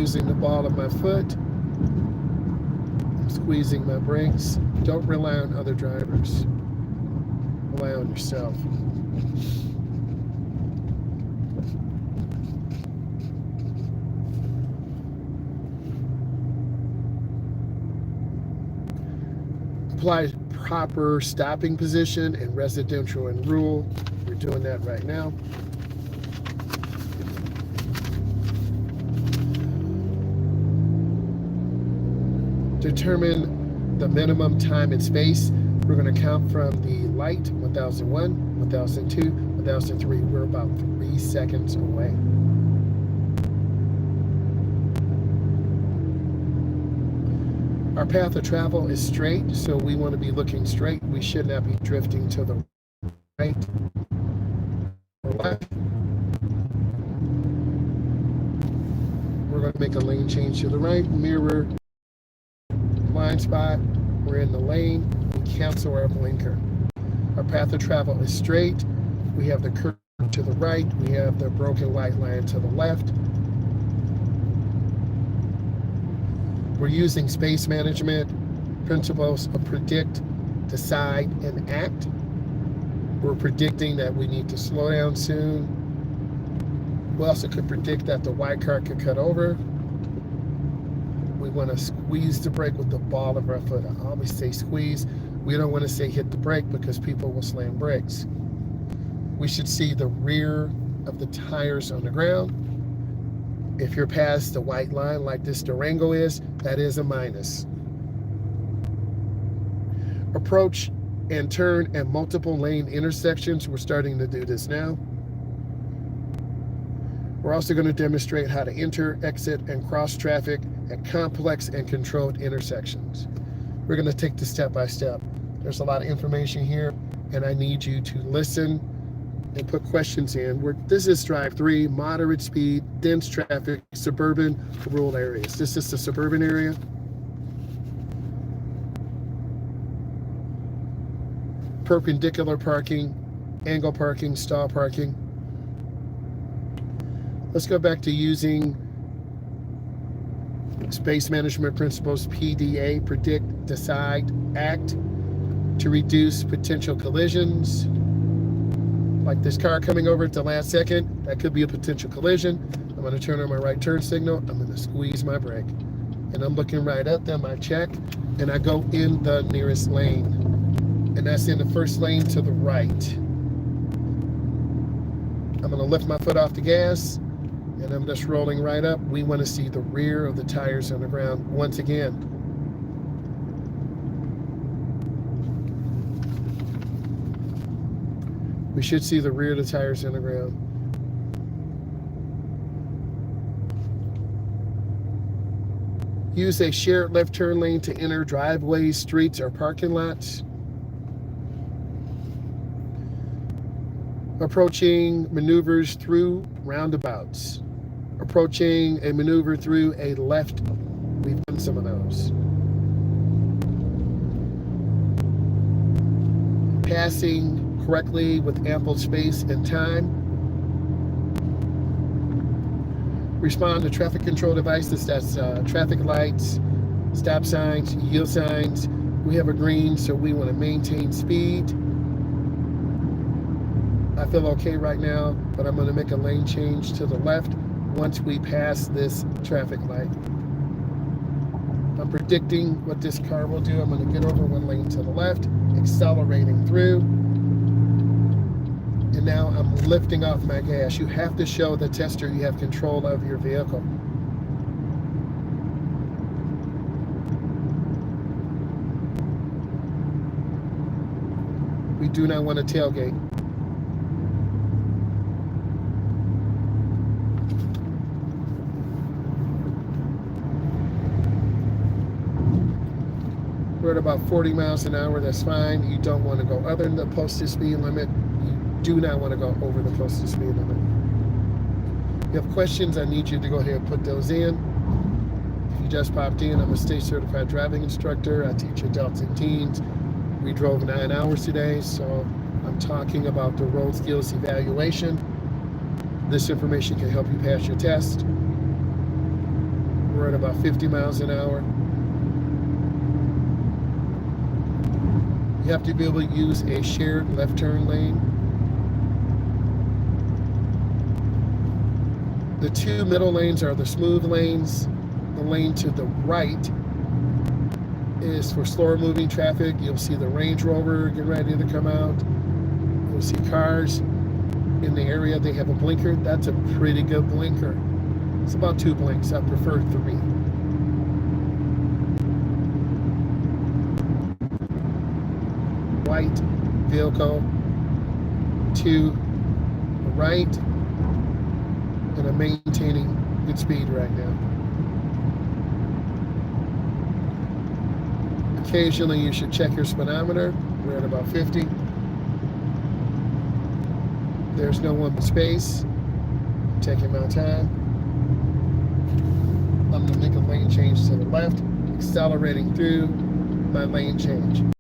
using the ball of my foot. I'm squeezing my brakes. Don't rely on other drivers. Rely on yourself. Apply proper stopping position in residential and rural. We're doing that right now. Determine the minimum time and space. We're going to count from the light, 1001, 1002, 1003. We're about 3 seconds away. Our path of travel is straight, so we want to be looking straight. We should not be drifting to the right or left. We're going to make a lane change to the right, mirror, blind spot. We're in the lane. We cancel our blinker. Our path of travel is straight. We have the curve to the right. We have the broken white line to the left. We're using space management principles of predict, decide, and act. We're predicting that we need to slow down soon. We also could predict that the white car could cut over. We want to squeeze the brake with the ball of our foot. I always say squeeze. We don't want to say hit the brake because people will slam brakes. We should see the rear of the tires on the ground. If you're past the white line like this Durango is, that is a minus. Approach and turn at multiple lane intersections. We're starting to do this now. We're also going to demonstrate how to enter, exit, and cross traffic at complex and controlled intersections. We're going to take this step by step. There's a lot of information here, and I need you to listen and put questions in. This is drive 3, moderate speed, dense traffic, suburban, rural areas. This is the suburban area. Perpendicular parking, angle parking, stall parking. Let's go back to using space management principles, PDA, predict, decide, act, to reduce potential collisions. Like this car coming over at the last second, that could be a potential collision. I'm going to turn on my right turn signal. I'm going to squeeze my brake. And I'm looking right at them. I check, and I go in the nearest lane. And that's in the first lane to the right. I'm going to lift my foot off the gas, and I'm just rolling right up. We want to see the rear of the tires on the ground once again. We should see the rear of the tires on the ground. Use a shared left turn lane to enter driveways, streets, or parking lots. Approaching maneuvers through roundabouts. Approaching a maneuver through a left. We've done some of those. Passing correctly with ample space and time. Respond to traffic control devices. That's traffic lights, stop signs, yield signs. We have a green, so we want to maintain speed. I feel okay right now, but I'm going to make a lane change to the left once we pass this traffic light. I'm predicting what this car will do. I'm going to get over one lane to the left, accelerating through. And now I'm lifting off my gas. You have to show the tester you have control of your vehicle. We do not want to tailgate. We're at about 40 miles an hour. That's fine. You don't want to go other than the posted speed limit. Do not want to go over the posted speed limit. If you have questions, I need you to go ahead and put those in. If you just popped in, I'm a state certified driving instructor. I teach adults and teens. We drove 9 hours today, so I'm talking about the road skills evaluation. This information can help you pass your test. We're at about 50 miles an hour. You have to be able to use a shared left turn lane. The two middle lanes are the smooth lanes. The lane to the right is for slower moving traffic. You'll see the Range Rover getting ready to come out. You'll see cars in the area. They have a blinker. That's a pretty good blinker. It's about 2 blinks. I prefer 3. White vehicle to the right, and I'm maintaining good speed right now. Occasionally you should check your speedometer. We're at about 50. There's no one but space. I'm taking my time. I'm going to make a lane change to the left, accelerating through my lane change.